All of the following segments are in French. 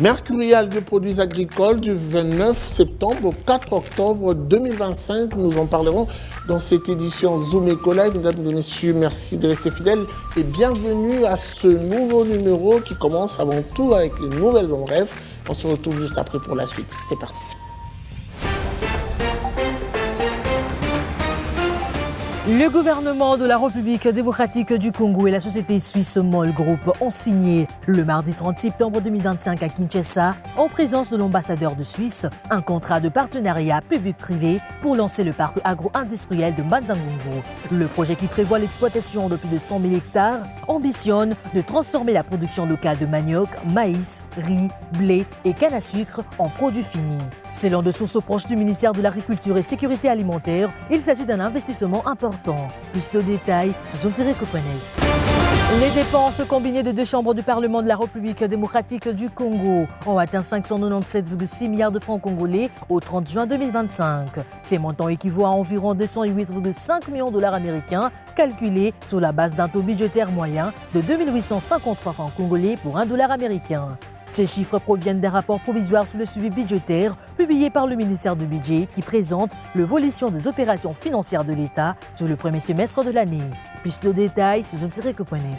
Mercurial de produits agricoles du 29 septembre au 4 octobre 2025. Nous en parlerons dans cette édition Zoom Eco Live. Mesdames et messieurs, merci de rester fidèles et bienvenue à ce nouveau numéro qui commence avant tout avec les nouvelles en bref. On se retrouve juste après pour la suite. C'est parti. Le gouvernement de la République démocratique du Congo et la société suisse MOL Group ont signé le mardi 30 septembre 2025 à Kinshasa, en présence de l'ambassadeur de Suisse, un contrat de partenariat public-privé pour lancer le parc agro-industriel de Manzangongo. Le projet qui prévoit l'exploitation de plus de 100 000 hectares ambitionne de transformer la production locale de manioc, maïs, riz, blé et canne à sucre en produits finis. Selon de sources proches du ministère de l'Agriculture et Sécurité alimentaire, il s'agit d'un investissement important. Plus de détails, ce sont Thierry Copenet. Les dépenses combinées de deux chambres du Parlement de la République démocratique du Congo ont atteint 597,6 milliards de francs congolais au 30 juin 2025. Ces montants équivaut à environ 208,5 millions de dollars américains, calculés sur la base d'un taux budgétaire moyen de 2 853 francs congolais pour un dollar américain. Ces chiffres proviennent d'un rapport provisoire sur le suivi budgétaire publié par le ministère du Budget qui présente l'évolution des opérations financières de l'État sur le premier semestre de l'année. Plus de détails, c'est Thierry Copenet.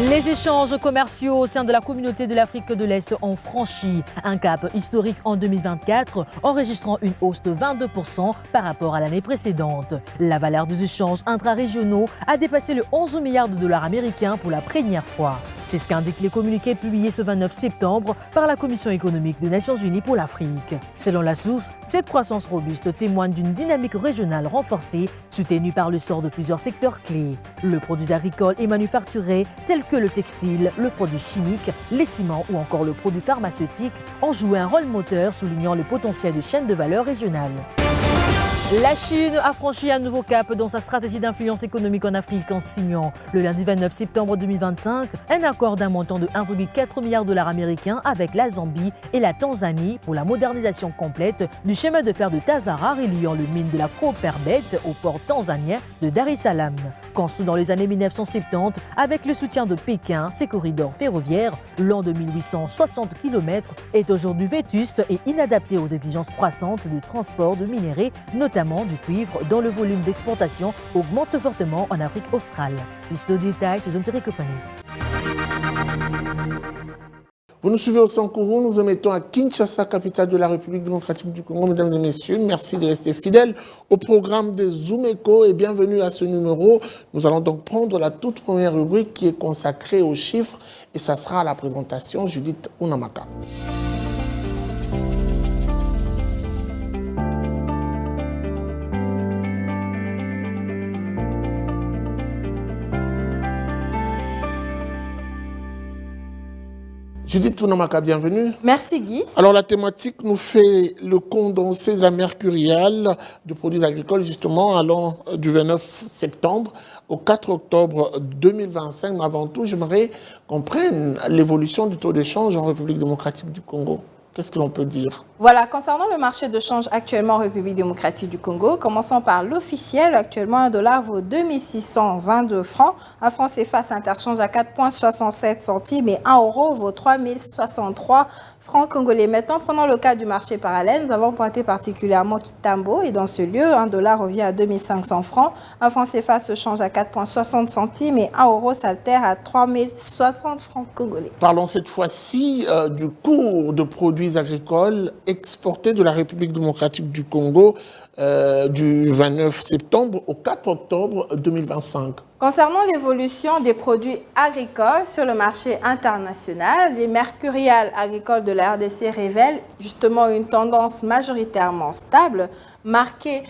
Les échanges commerciaux au sein de la communauté de l'Afrique de l'Est ont franchi un cap historique en 2024, enregistrant une hausse de 22% par rapport à l'année précédente. La valeur des échanges intra-régionaux a dépassé le 11 milliards de dollars américains pour la première fois. C'est ce qu'indiquent les communiqués publiés ce 29 septembre par la Commission économique des Nations Unies pour l'Afrique. Selon la source, cette croissance robuste témoigne d'une dynamique régionale renforcée, soutenue par le sort de plusieurs secteurs clés. Le produit agricole et manufacturé, tels que le textile, le produit chimique, les ciments ou encore le produit pharmaceutique, ont joué un rôle moteur, soulignant le potentiel de chaîne de valeur régionale. La Chine a franchi un nouveau cap dans sa stratégie d'influence économique en Afrique en signant le lundi 29 septembre 2025 un accord d'un montant de 1,4 milliard de dollars américains avec la Zambie et la Tanzanie pour la modernisation complète du chemin de fer de Tazara reliant le mine de la Copperbelt au port tanzanien de Dar es Salaam. Construit dans les années 1970 avec le soutien de Pékin, ces corridors ferroviaires, long de 1860 km, est aujourd'hui vétuste et inadapté aux exigences croissantes de transport de minéraux, notamment du cuivre, dont le volume d'exportation augmente fortement en Afrique australe. Liste de détails, c'est Thierry Copenet. Vous nous suivez au Sankourou, nous émettons à Kinshasa, capitale de la République démocratique du Congo. Mesdames et messieurs, merci de rester fidèles au programme de Zoom Eco et bienvenue à ce numéro. Nous allons donc prendre la toute première rubrique qui est consacrée aux chiffres et ça sera à la présentation Judith Unamaka. Judith Unamaka, bienvenue. Merci Guy. Alors la thématique nous fait le condensé de la Mercurial de produits agricoles justement allant du 29 septembre au 4 octobre 2025. Mais avant tout, j'aimerais qu'on prenne l'évolution du taux d'échange en République démocratique du Congo. Qu'est-ce que l'on peut dire? Voilà, concernant le marché de change actuellement en République démocratique du Congo, commençons par l'officiel. Actuellement, un dollar vaut 2622 francs. Un franc CFA s'interchange à 4,67 centimes et 1 euro vaut 3063 francs congolais. Maintenant, prenons le cas du marché parallèle. Nous avons pointé particulièrement Kitambo et dans ce lieu, un dollar revient à 2500 francs. Un franc CFA se change à 4,60 centimes et 1 euro s'altère à 3060 francs congolais. Parlons cette fois-ci du cours de produits agricoles exportés de la République démocratique du Congo du 29 septembre au 4 octobre 2025. Concernant l'évolution des produits agricoles sur le marché international, les mercuriales agricoles de la RDC révèlent justement une tendance majoritairement stable, marquée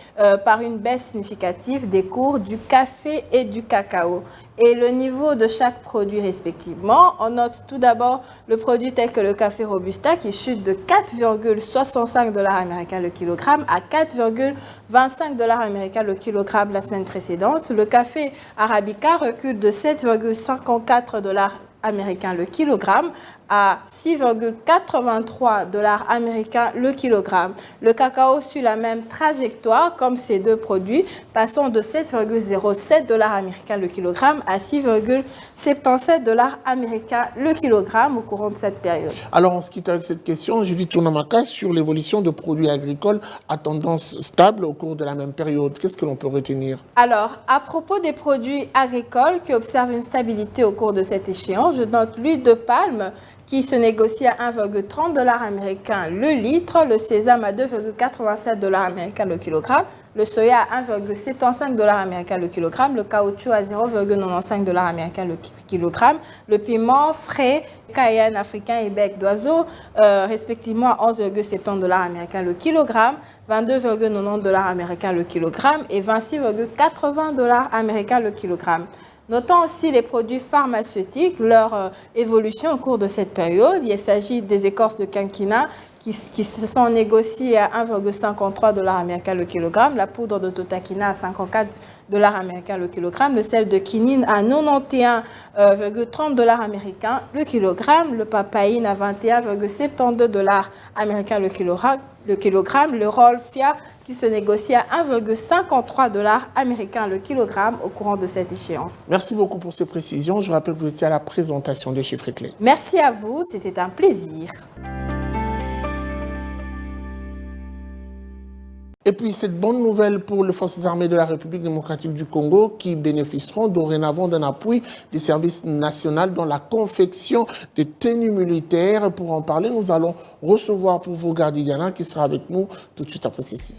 par une baisse significative des cours du café et du cacao. Et le niveau de chaque produit respectivement, on note tout d'abord le produit tel que le café Robusta qui chute de 4,65 $ américains le kilogramme à 4,25 $ américains le kilogramme la semaine précédente. Le café Arabica recule de 7,54 $ américains le kilogramme à 6,83 $ américains le kilogramme. Le cacao suit la même trajectoire comme ces deux produits, passant de 7,07 $ américains le kilogramme à 6,77 $ américains le kilogramme au courant de cette période. Alors, on se quitte avec cette question. Je vis Tounamaka sur l'évolution de produits agricoles à tendance stable au cours de la même période. Qu'est-ce que l'on peut retenir? Alors, à propos des produits agricoles qui observent une stabilité au cours de cette échéance, je note l'huile de palme qui se négocie à 1,30 $ américain le litre, le sésame à 2,87 $ américain le kilogramme, le soya à 1,75 $ américain le kilogramme, le caoutchouc à 0,95 $ américain le kilogramme, le piment frais, cayenne africain et bec d'oiseau, respectivement à 11,70 $ américain le kilogramme, 22,90 $ américain le kilogramme et 26,80 $ américain le kilogramme. Notons aussi les produits pharmaceutiques, leur évolution au cours de cette période. Il s'agit des écorces de quinquina qui se sont négociées à 1,53 $ américain le kilogramme, la poudre de totakina à 54 $ américain le kilogramme, le sel de quinine à 91,30 $ américain le kilogramme, le papaïne à 21,72 $ américain le kilogramme, le Rolfia qui se négocie à 1,53 $ américain le kilogramme au courant de cette échéance. Merci beaucoup pour ces précisions. Je rappelle que vous étiez à la présentation des chiffres clés. Merci à vous, c'était un plaisir. Et puis, cette bonne nouvelle pour les forces armées de la République démocratique du Congo qui bénéficieront dorénavant d'un appui des services nationaux dans la confection des tenues militaires. Pour en parler, nous allons recevoir pour vous Gardi Diana qui sera avec nous tout de suite après ceci.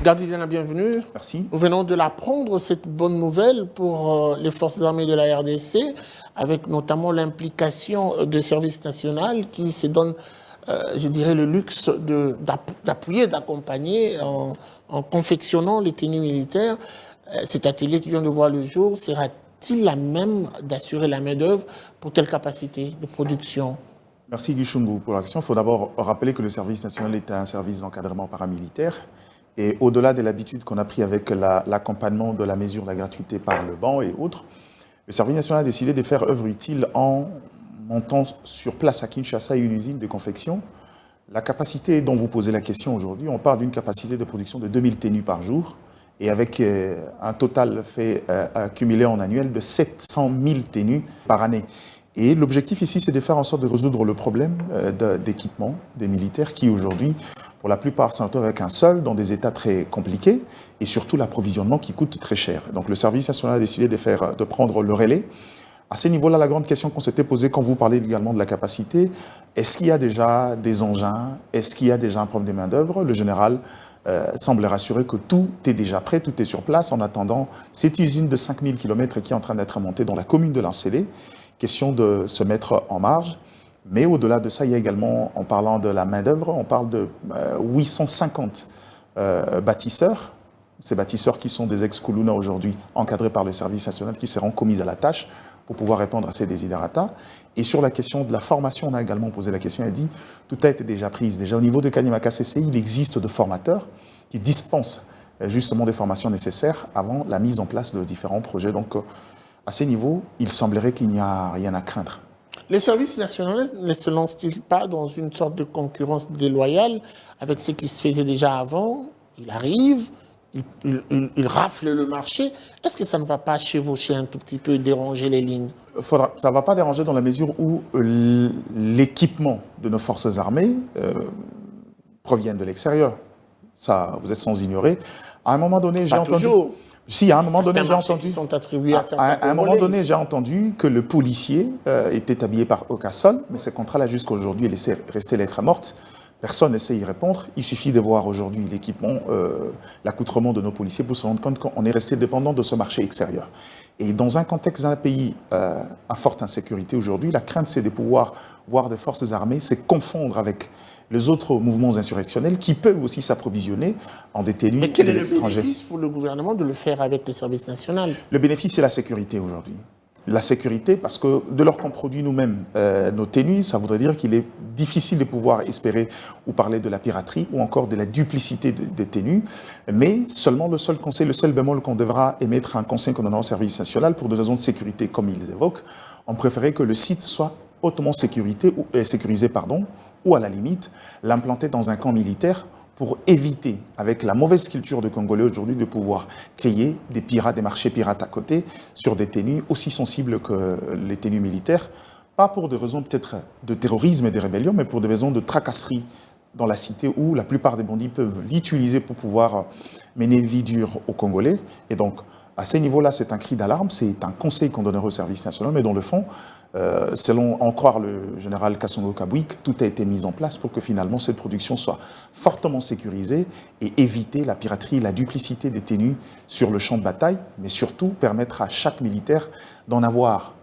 Gardi Diana, bienvenue. Merci. Nous venons de l'apprendre, cette bonne nouvelle pour les forces armées de la RDC, avec notamment l'implication de services nationaux qui se donnent, je dirais, le luxe d'appuyer, d'accompagner en confectionnant les tenues militaires. Cet atelier qui vient de voir le jour sera-t-il la même d'assurer la main-d'œuvre pour telle capacité de production? Merci Guichungu pour l'action. Il faut d'abord rappeler que le service national est un service d'encadrement paramilitaire. Et au-delà de l'habitude qu'on a pris avec l'accompagnement de la mesure de la gratuité par le banc et autres, le service national a décidé de faire œuvre utile en montant sur place à Kinshasa une usine de confection. La capacité dont vous posez la question aujourd'hui, on parle d'une capacité de production de 2000 tenues par jour et avec un total fait accumulé en annuel de 700 000 tenues par année. Et l'objectif ici, c'est de faire en sorte de résoudre le problème d'équipement des militaires qui aujourd'hui, pour la plupart, sont avec un seul, dans des états très compliqués, et surtout l'approvisionnement qui coûte très cher. Donc le service national a décidé de prendre le relais. À ce niveau-là, la grande question qu'on s'était posée quand vous parlez également de la capacité, est-ce qu'il y a déjà des engins? Est-ce qu'il y a déjà un problème de main-d'œuvre? Le général semble rassurer que tout est déjà prêt, tout est sur place, en attendant cette usine de 5000 km qui est en train d'être montée dans la commune de Lancélé. Question de se mettre en marge. Mais au-delà de ça, il y a également, en parlant de la main-d'œuvre, on parle de 850 bâtisseurs. Ces bâtisseurs qui sont des ex-Kuluna aujourd'hui, encadrés par le service national, qui seront commis à la tâche pour pouvoir répondre à ces desiderata. Et sur la question de la formation, on a également posé la question et dit tout a été déjà pris. Déjà au niveau de Kanimaka CCI, il existe de formateurs qui dispensent justement des formations nécessaires avant la mise en place de différents projets. Donc, à ces niveaux, il semblerait qu'il n'y a rien à craindre. Les services nationaux ne se lancent-ils pas dans une sorte de concurrence déloyale avec ce qui se faisait déjà avant? Il arrive, il rafle le marché. Est-ce que ça ne va pas chevaucher un tout petit peu, déranger les lignes? Ça ne va pas déranger dans la mesure où l'équipement de nos forces armées provient de l'extérieur. Ça, vous êtes sans ignorer. À un moment donné, j'ai entendu... Si, à un moment donné, j'ai entendu. Sont attribués à un moment donné, j'ai entendu que le policier était habillé par Ocasol, mais ce contrat-là, jusqu'à aujourd'hui, il est resté lettre morte. Personne n'essaie d'y répondre. Il suffit de voir aujourd'hui l'équipement, l'accoutrement de nos policiers pour se rendre compte qu'on est resté dépendant de ce marché extérieur. Et dans un contexte d'un pays à forte insécurité aujourd'hui, la crainte, c'est de pouvoir voir des forces armées se confondre avec les autres mouvements insurrectionnels qui peuvent aussi s'approvisionner en des tenues de l'étranger. Mais quel est le bénéfice pour le gouvernement de le faire avec le service national? Le bénéfice, c'est la sécurité aujourd'hui. La sécurité, parce que de lors qu'on produit nous-mêmes nos tenues, ça voudrait dire qu'il est difficile de pouvoir espérer ou parler de la piraterie ou encore de la duplicité des tenues, mais seulement le seul conseil, le seul bémol qu'on devra émettre un conseil qu'on donnera au service national pour des raisons de sécurité comme ils évoquent, on préférait que le site soit hautement sécurisé, ou à la limite l'implanter dans un camp militaire pour éviter, avec la mauvaise culture de Congolais aujourd'hui, de pouvoir créer des pirates, des marchés pirates à côté sur des tenues aussi sensibles que les tenues militaires, pas pour des raisons peut-être de terrorisme et de rébellion, mais pour des raisons de tracasserie dans la cité où la plupart des bandits peuvent l'utiliser pour pouvoir mener une vie dure aux Congolais. Et donc, à ce niveau-là, c'est un cri d'alarme, c'est un conseil qu'on donnerait au service national, mais dans le fond, selon en croire le général Kassongo Kabouik, tout a été mis en place pour que finalement cette production soit fortement sécurisée et éviter la piraterie, la duplicité des tenues sur le champ de bataille, mais surtout permettre à chaque militaire d'en avoir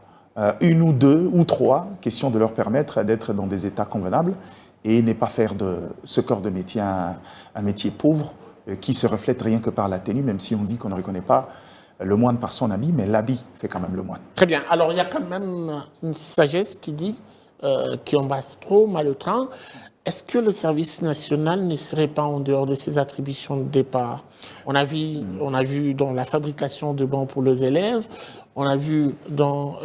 une ou deux ou trois, question de leur permettre d'être dans des états convenables et ne pas faire de ce corps de métier un métier pauvre qui se reflète rien que par la tenue, même si on dit qu'on ne reconnaît pas le moine par son habit, mais l'habit fait quand même le moine. Très bien. Alors, il y a quand même une sagesse qui dit qui embrasse trop mal le train. Est-ce que le service national ne serait pas en dehors de ses attributions de départ? On a vu dans la fabrication de bancs pour les élèves, on a vu dans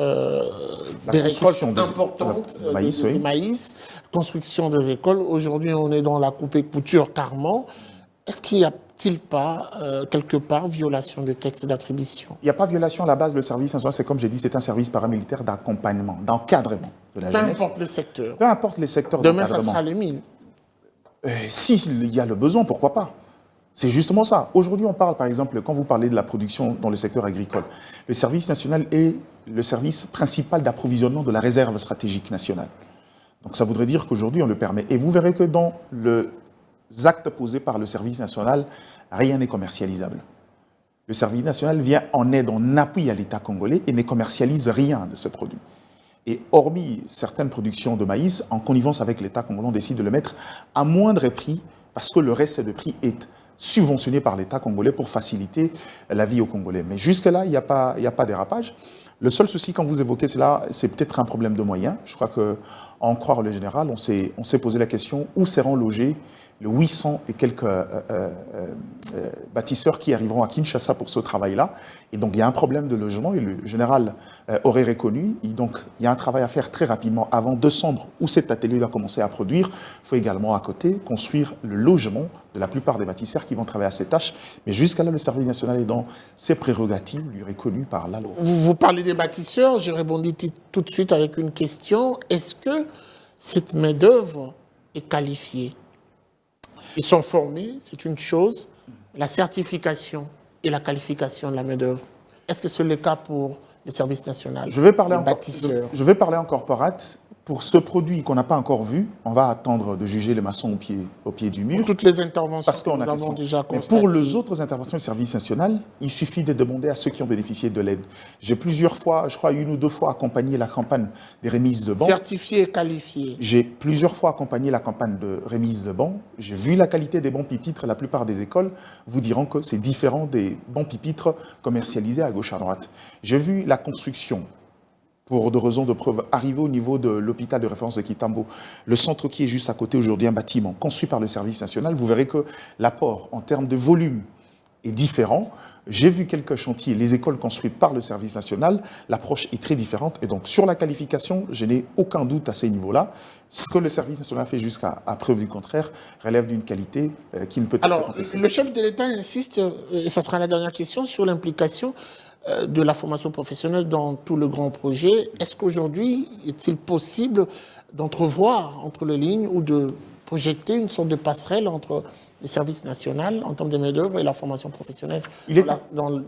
des récoltes importantes de maïs, construction des écoles. Aujourd'hui, on est dans la coupe et couture carrément. Est-ce qu'il n'y a-t-il pas, quelque part, violation de texte d'attribution? Il n'y a pas de violation à la base. Le service national, c'est comme j'ai dit, c'est un service paramilitaire d'accompagnement, d'encadrement de la jeunesse. Peu importe le secteur. Peu importe les secteurs d'encadrement. Demain, ça sera les mines. S'il y a le besoin, pourquoi pas? C'est justement ça. Aujourd'hui, on parle, par exemple, quand vous parlez de la production dans le secteur agricole, le service national est le service principal d'approvisionnement de la réserve stratégique nationale. Donc ça voudrait dire qu'aujourd'hui, on le permet. Et vous verrez que dans les actes posés par le service national, rien n'est commercialisable. Le service national vient en aide, en appui à l'État congolais et ne commercialise rien de ce produit. Et hormis certaines productions de maïs, en connivence avec l'État congolais, on décide de le mettre à moindre prix parce que le reste de prix est subventionné par l'État congolais pour faciliter la vie aux Congolais. Mais jusque-là, il n'y a pas dérapage. Le seul souci, quand vous évoquez cela, c'est peut-être un problème de moyens. Je crois qu'à en croire le général, on s'est posé la question où seront logés les 800 et quelques bâtisseurs qui arriveront à Kinshasa pour ce travail-là. Et donc, il y a un problème de logement et le général aurait reconnu. Et donc, il y a un travail à faire très rapidement avant décembre où cet atelier a commencé à produire. Il faut également, à côté, construire le logement de la plupart des bâtisseurs qui vont travailler à ces tâches. Mais jusqu'à là, le service national est dans ses prérogatives, lui reconnues par la loi. Vous parlez des bâtisseurs, j'ai répondu tout de suite avec une question. Est-ce que cette main-d'œuvre est qualifiée? Ils sont formés, c'est une chose, la certification et la qualification de la main-d'œuvre. Est-ce que c'est le cas pour les services nationaux? Je vais parler en corporate. Pour ce produit qu'on n'a pas encore vu, on va attendre de juger les maçons au pied du mur. Pour toutes les interventions parce qu'on que nous avons déjà constatées. Mais pour les autres interventions du service national, il suffit de demander à ceux qui ont bénéficié de l'aide. J'ai plusieurs fois, je crois une ou deux fois, accompagné la campagne des remises de bancs. Certifié et qualifié. J'ai plusieurs fois accompagné la campagne de remise de bancs. J'ai vu la qualité des bons pupitres. La plupart des écoles vous diront que c'est différent des bons pupitres commercialisés à gauche à droite. J'ai vu la construction, pour des raisons de preuve, arriver au niveau de l'hôpital de référence de Kitambo, le centre qui est juste à côté aujourd'hui, un bâtiment construit par le service national, vous verrez que l'apport en termes de volume est différent. J'ai vu quelques chantiers, les écoles construites par le service national, l'approche est très différente. Et donc, sur la qualification, je n'ai aucun doute à ces niveaux-là. Ce que le service national fait jusqu'à preuve du contraire relève d'une qualité qui ne peut être contestée. Le chef de l'État insiste, et ça sera la dernière question, sur l'implication de la formation professionnelle dans tout le grand projet. Est-ce qu'aujourd'hui, est-il possible d'entrevoir entre les lignes ou de projeter une sorte de passerelle entre les services nationaux en termes de main-d'œuvre et la formation professionnelle dans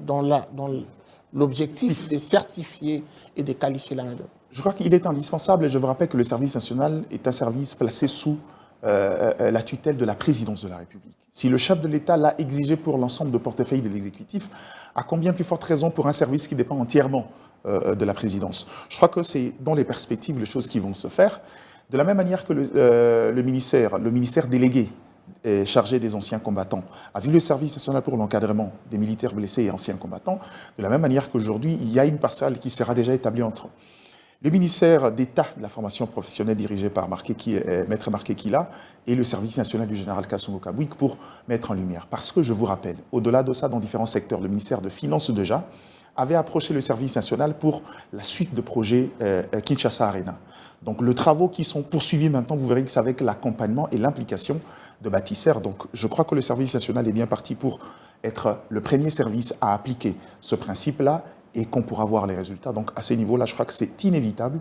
l'objectif de certifier et de qualifier la main-d'œuvre? Je crois qu'il est indispensable, et je vous rappelle que le service national est un service placé sous la tutelle de la présidence de la République. Si le chef de l'État l'a exigé pour l'ensemble de portefeuille de l'exécutif, à combien plus forte raison pour un service qui dépend entièrement de la présidence? Je crois que c'est dans les perspectives les choses qui vont se faire. De la même manière que le ministère délégué chargé des anciens combattants a vu le service national pour l'encadrement des militaires blessés et anciens combattants, de la même manière qu'aujourd'hui, il y a une passerelle qui sera déjà établie entre Le ministère d'État de la formation professionnelle dirigé par Maître Marc Ekila et le service national du général Kassoumou Kabouik pour mettre en lumière. Parce que je vous rappelle, au-delà de ça, dans différents secteurs, le ministère de Finances déjà avait approché le service national pour la suite de projets Kinshasa Arena. Donc les travaux qui sont poursuivis maintenant, vous verrez que c'est avec l'accompagnement et l'implication de bâtisseurs. Donc je crois que le service national est bien parti pour être le premier service à appliquer ce principe-là et qu'on pourra voir les résultats. Donc à ce niveau-là, je crois que c'est inévitable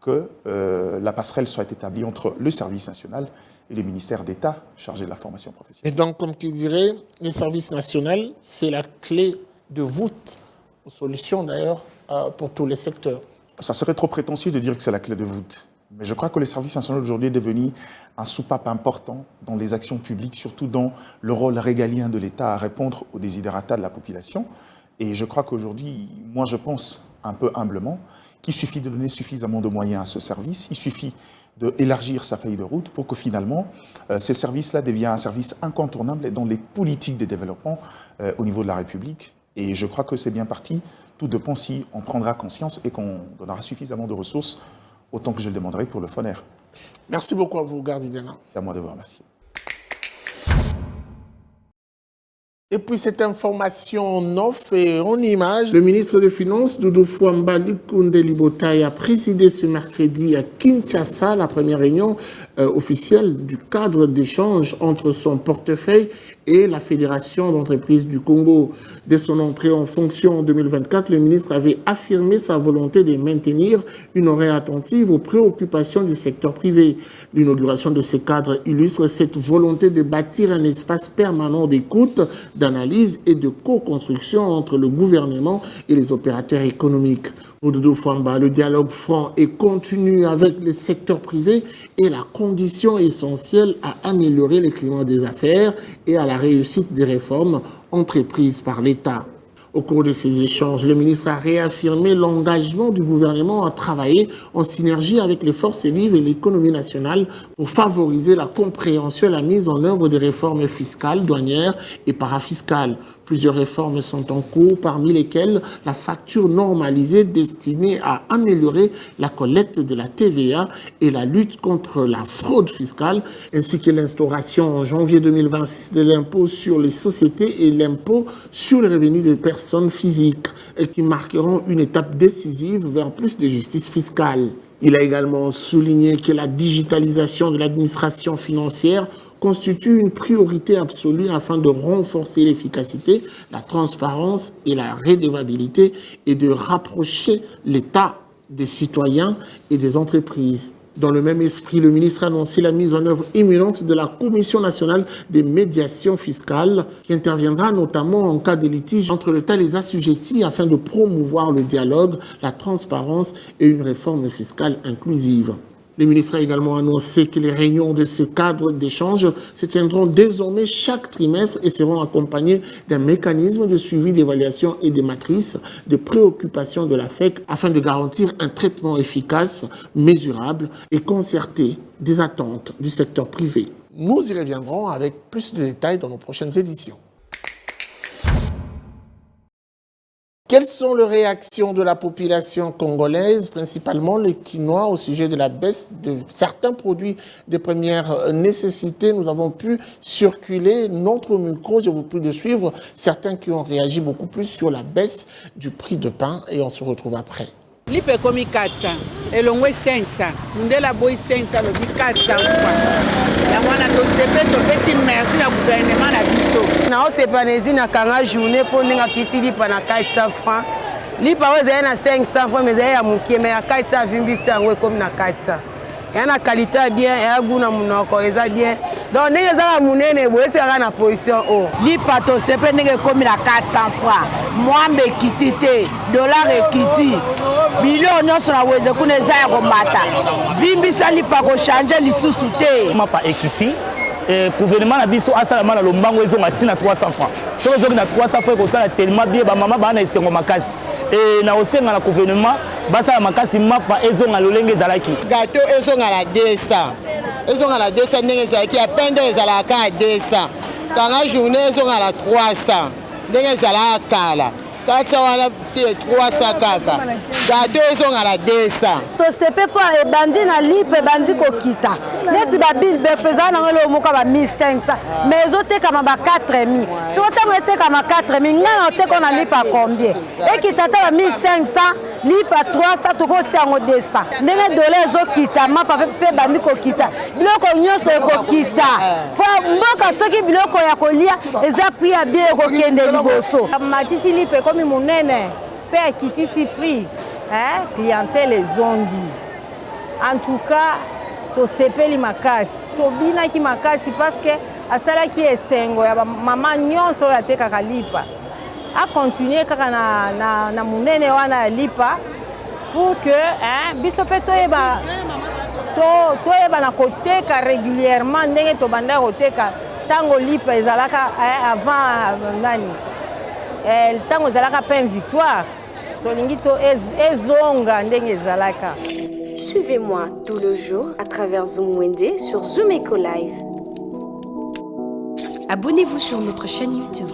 que la passerelle soit établie entre le service national et le ministère d'État chargé de la formation professionnelle. Et donc, comme tu dirais, le service national, c'est la clé de voûte aux solutions d'ailleurs pour tous les secteurs. Ça serait trop prétentieux de dire que c'est la clé de voûte. Mais je crois que le service national aujourd'hui est devenu un soupape important dans les actions publiques, surtout dans le rôle régalien de l'État à répondre aux desiderata de la population. Et je crois qu'aujourd'hui, moi je pense un peu humblement qu'il suffit de donner suffisamment de moyens à ce service, il suffit d'élargir sa feuille de route pour que finalement ces services-là deviennent un service incontournable dans les politiques de développement au niveau de la République. Et je crois que c'est bien parti, tout dépend si on prendra conscience et qu'on donnera suffisamment de ressources, autant que je le demanderai pour le FONER. Merci beaucoup à vous, Gardidena. C'est à moi de vous remercier. Et puis cette information en off et en image, le ministre des Finances, Doudou Fouamba Lukunde Libotaï, a présidé ce mercredi à Kinshasa la première réunion officielle du cadre d'échange entre son portefeuille et la Fédération d'entreprises du Congo. Dès son entrée en fonction en 2024, le ministre avait affirmé sa volonté de maintenir une oreille attentive aux préoccupations du secteur privé. L'inauguration de ce cadre illustre cette volonté de bâtir un espace permanent d'écoute, d'analyse et de co-construction entre le gouvernement et les opérateurs économiques. Doudou Fouamba, le dialogue franc et continu avec le secteur privé est la condition essentielle à améliorer le climat des affaires et à la réussite des réformes entreprises par l'État. Au cours de ces échanges, le ministre a réaffirmé l'engagement du gouvernement à travailler en synergie avec les forces vives et l'économie nationale pour favoriser la compréhension et la mise en œuvre des réformes fiscales, douanières et parafiscales. Plusieurs réformes sont en cours, parmi lesquelles la facture normalisée destinée à améliorer la collecte de la TVA et la lutte contre la fraude fiscale, ainsi que l'instauration en janvier 2026 de l'impôt sur les sociétés et l'impôt sur les revenus des personnes physiques, et qui marqueront une étape décisive vers plus de justice fiscale. Il a également souligné que la digitalisation de l'administration financière constitue une priorité absolue afin de renforcer l'efficacité, la transparence et la redevabilité et de rapprocher l'État des citoyens et des entreprises. Dans le même esprit, le ministre a annoncé la mise en œuvre imminente de la Commission nationale des médiations fiscales qui interviendra notamment en cas de litige entre l'État et les assujettis afin de promouvoir le dialogue, la transparence et une réforme fiscale inclusive. Le ministre a également annoncé que les réunions de ce cadre d'échange se tiendront désormais chaque trimestre et seront accompagnées d'un mécanisme de suivi d'évaluation et des matrices de préoccupation de la FEC afin de garantir un traitement efficace, mesurable et concerté des attentes du secteur privé. Nous y reviendrons avec plus de détails dans nos prochaines éditions. Quelles sont les réactions de la population congolaise, principalement les Quinois, au sujet de la baisse de certains produits de première nécessité? Nous avons pu circuler notre micro, je vous prie de suivre, certains qui ont réagi beaucoup plus sur la baisse du prix de pain et on se retrouve après. Lipe komi 400, elongwe 500, ndela boy 500, lobi 400 kwa. Ya mwana to sepe to pesi merci na gouvernement na biso. Na o sepanezi na kanga journée po ninga kiti lipa na 400 francs. Lipa weze na 500 francs mais ya mukie mais ya 400 vimbisa ngwe komi na 400. Ya na qualité bien, ya guna munoko eza bien. Donc ndenge za munene boyesi aka na position o. Lipa to sepe ndenge komi na 400 francs. Mwambe kiti te, dollar ekiti. Bilio nyonso na weze kuna eza ya komata. Vimbisa lipa ko changer lisusu te. Mapa ekiti. Gouvernement na biso asala mana lombango ezonga tina 300 francs. So ezonga na 300 francs ko sala tellement bien ba mama bana esengo makasi. Et na osenga na gouvernement basala makasi mapa ezonga lolenge zalaki. Gâteau ezonga na 200. Ezonga na 200 ndenge zalaki ya pendo ezala ka 200. Kanga journée ezonga na 300. Ndenge zala kala. 400 wana te 300 kaka. gato ezongala 200 tosepe mpo ebandi na lipe ebandi kokita neti babile befeza nango eloo moko ba 1500 mais ezotekama ba 4000 soki ntango etekama 4000 ngai na oteka na lipe a combien ekita ta ba 1500 lipe a 300 tokotia yango 200 ndenge dola ezokita mapa mpe ebandi kokita biloko nyonso ekokita po mboka soki biloko ya kolia eza pri ya bie ekokende liboso matisi lipe ekomi monene mpe akitisi prix clientèle ezongi en tout cas tosepeli makasi tobinaki makasi parce que asalaki esengo ya mama nyonso oyo atekaka lipa akontinue kaka na monene wana ya lipa pour que biso mpe toyeba na koteka régulièrement ndenge tobanda koteka ntango lipa ezalaka avant nani ntango ezalaka plein victoire tolingi to ezonga ndenge ezalaka. Suivez-moi tout le jour à travers Zoom Wende sur Zoom Eco Live. Abonnez-vous sur notre chaîne YouTube.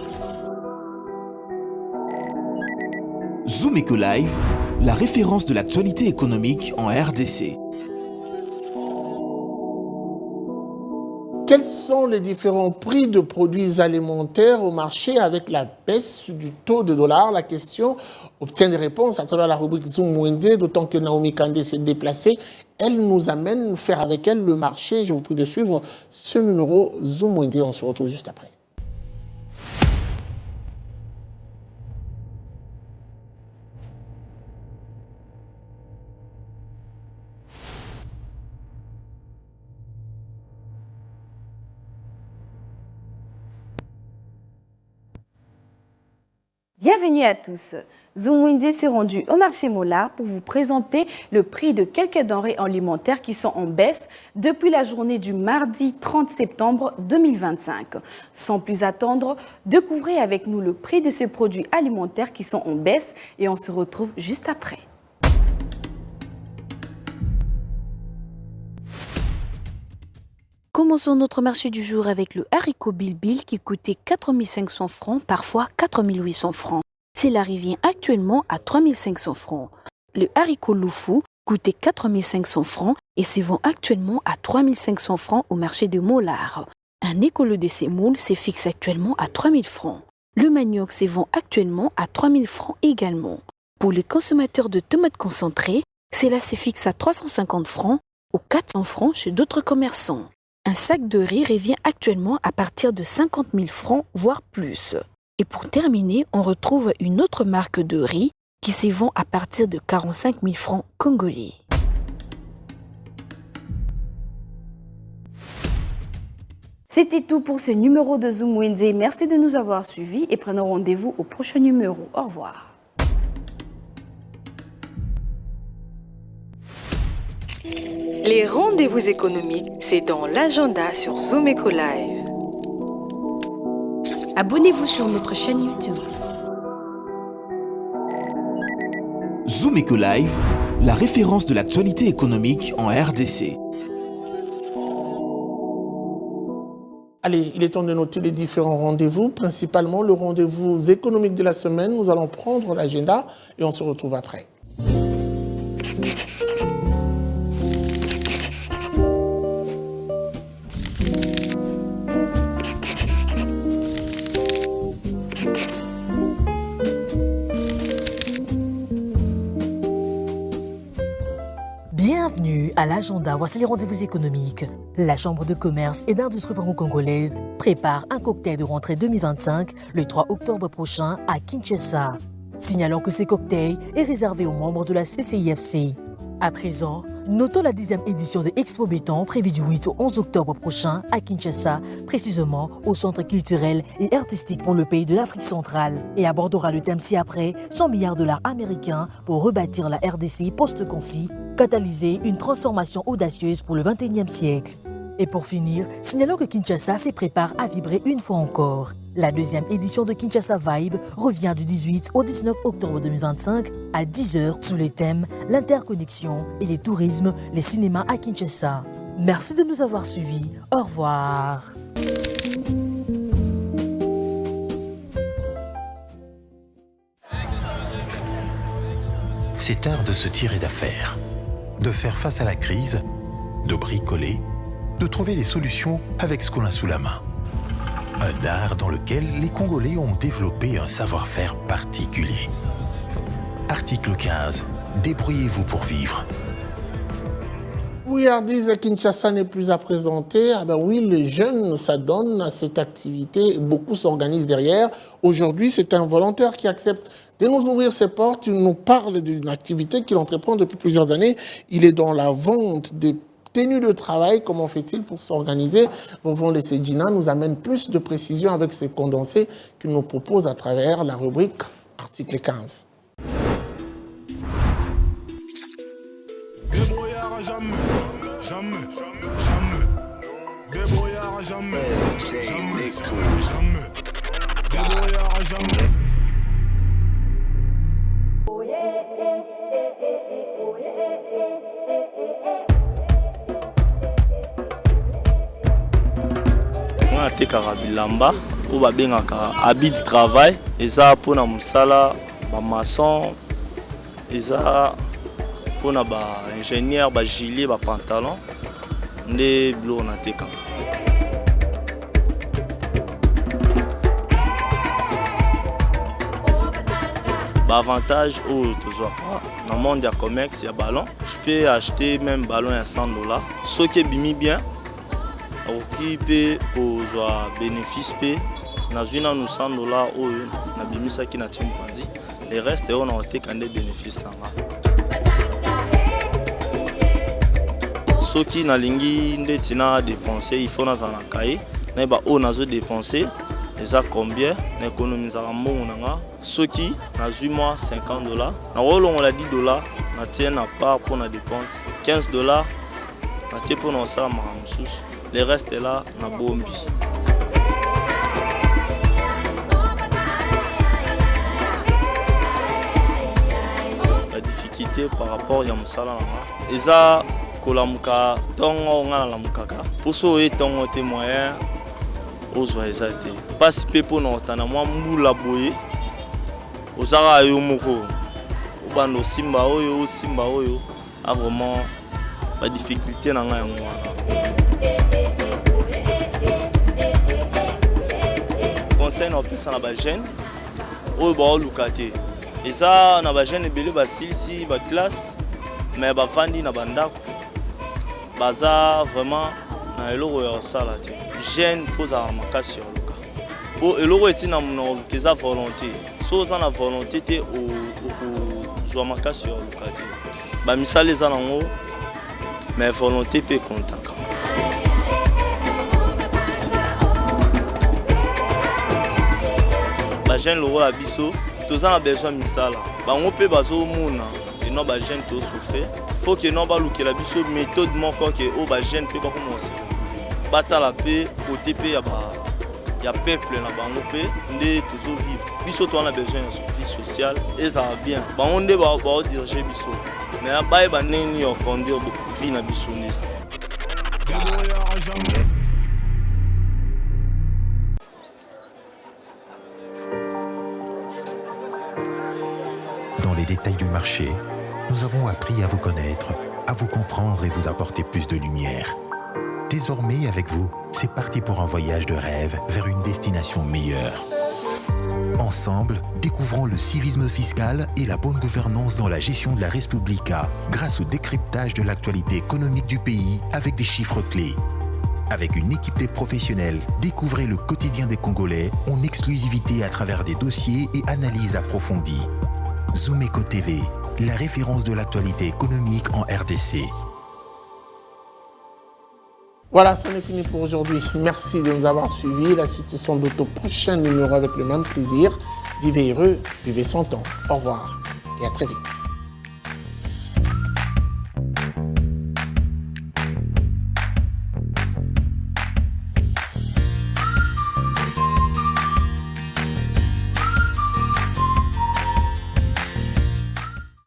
Zoom Eco Live, la référence de l'actualité économique en RDC. Quels sont les différents prix de produits alimentaires au marché avec la baisse du taux de dollar? La question obtient des réponses à travers la rubrique Zoom Wende, d'autant que Naomi Kandé s'est déplacée. Elle nous amène faire avec elle le marché. Je vous prie de suivre ce numéro Zoom Wende. On se retrouve juste après. Bienvenue à tous. Zoom Wende s'est rendu au marché Mollard pour vous présenter le prix de quelques denrées alimentaires qui sont en baisse depuis la journée du mardi 30 septembre 2025. Sans plus attendre, découvrez avec nous le prix de ces produits alimentaires qui sont en baisse et on se retrouve juste après. Commençons notre marché du jour avec le haricot bilbil qui coûtait 4 500 francs, parfois 4 800 francs. Cela revient actuellement à 3 500 francs. Le haricot loufou coûtait 4 500 francs et se vend actuellement à 3 500 francs au marché de Mollard. Un écolo de semoule se fixe actuellement à 3 000 francs. Le manioc se vend actuellement à 3 000 francs également. Pour les consommateurs de tomates concentrées, cela se fixe à 350 francs ou 400 francs chez d'autres commerçants. Un sac de riz revient actuellement à partir de 50 000 francs, voire plus. Et pour terminer, on retrouve une autre marque de riz qui se vend à partir de 45 000 francs congolais. C'était tout pour ce numéro de Zoom Wende. Merci de nous avoir suivis et prenons rendez-vous au prochain numéro. Au revoir. Les rendez-vous économiques, c'est dans l'agenda sur Zoom Eco Live. Abonnez-vous sur notre chaîne YouTube. Zoom Eco Live, la référence de l'actualité économique en RDC. Allez, il est temps de noter les différents rendez-vous, principalement le rendez-vous économique de la semaine. Nous allons prendre l'agenda et on se retrouve après. Bienvenue à l'agenda. Voici les rendez-vous économiques. La Chambre de commerce et d'industrie franco-congolaise prépare un cocktail de rentrée 2025 le 3 octobre prochain à Kinshasa. Signalant que ce cocktail est réservé aux membres de la CCIFC. À présent, notons la 10e édition de Expo Béton prévue du 8 au 11 octobre prochain à Kinshasa, précisément au Centre culturel et artistique pour le pays de l'Afrique centrale, et abordera le thème ci-après 100 milliards de dollars américains pour rebâtir la RDC post-conflit, catalyser une transformation audacieuse pour le 21e siècle. Et pour finir, signalons que Kinshasa se prépare à vibrer une fois encore. La 2e édition de Kinshasa Vibe revient du 18 au 19 octobre 2025 à 10h sous les thèmes l'interconnexion et les tourismes, les cinémas à Kinshasa. Merci de nous avoir suivis. Au revoir. c'est art de se tirer d'affaire, de faire face à la crise, de bricoler, de trouver des solutions avec ce qu'on a sous la main. Un art dans lequel les Congolais ont développé un savoir-faire particulier. Article 15. Débrouillez-vous pour vivre. Oui, Ardise, Kinshasa n'est plus à présenter. Ah ben oui, les jeunes s'adonnent à cette activité. Beaucoup s'organisent derrière. Aujourd'hui, c'est un volontaire qui accepte de nous ouvrir ses portes. Il nous parle d'une activité qu'il entreprend depuis plusieurs années. Il est dans la vente des tenues de travail. Comment fait-il pour s'organiser? Vovon Lessedjina nous amène plus de précisions avec ces condensés qu'il nous propose à travers la rubrique Article 15. Jamais. Débrouillard jamais. Débrouillard jamais. On a été bilamba ou babengaka habit de travail eza pona musala ba maçon eza pona ba ingénieur ba gilet ba pantalon nde blo na teka ba avantage ou tozwaka dans monde ya commerce ya ballon je peux acheter même ballon à $100 ce qui est bimi bien oki pe ozwa bénéfice pe nazwina nous $100 oyo na bimisa ki na timpanzi le reste on a teka nde bénéfice nanga soki nalingi ndeti na dépenser il faut nazala na kaye na ba o nazo dépenser eza combien na économisaka mbongo nanga soki nazwi moi $50 na olongola $10 na tie na part pour na dépense $15 na tie pour na osala maka mosusu le reste est là na bombi la difficulté par rapport ya mosala nanga eza kolamuka tongo nga la mukaka poso e tongo te moyen ozwa eza te pasi pe po na otana mwa mbula boye ozaka yo moko obando simba oyo a vraiment ba difficulté na nga yango wana conseil na opesa na ba jeune oyo ba oluka te eza na ba jeune ebele ba silisi ba classe mais ba fandi na bandako baza vraiment na eloko ya osala te jeune faut za makasi ya luka po eloko etina muna keza volonté so oza na volonté te o zwa makasi ya luka te ba misala eza nango mais volonté pe kontaka ba jeune loko la biso toza na besoin misala bango pe bazomona eno ba jeune to souffrir faut que non ba lukela biso méthode moko que o ba jeune pe ba commencer batala pe côté pe ya peuple na bango pe nde toujours vivre biso to on a besoin de vie sociale et ça va bien ba on nde ba diriger biso mais ba ba neni yo conduire vie na biso nisa Dans les détails du marché, nous avons appris à vous connaître, à vous comprendre et vous apporter plus de lumière. Désormais, avec vous, c'est parti pour un voyage de rêve vers une destination meilleure. Ensemble, découvrons le civisme fiscal et la bonne gouvernance dans la gestion de la Res Publica grâce au décryptage de l'actualité économique du pays avec des chiffres clés. Avec une équipe de professionnels, découvrez le quotidien des Congolais en exclusivité à travers des dossiers et analyses approfondies. Zoomeco TV, la référence de l'actualité économique en RDC. Voilà, c'en est fini pour aujourd'hui. Merci de nous avoir suivis. La suite, ce sont d'autres prochains numéros avec le même plaisir. Vivez heureux, vivez sans temps. Au revoir et à très vite.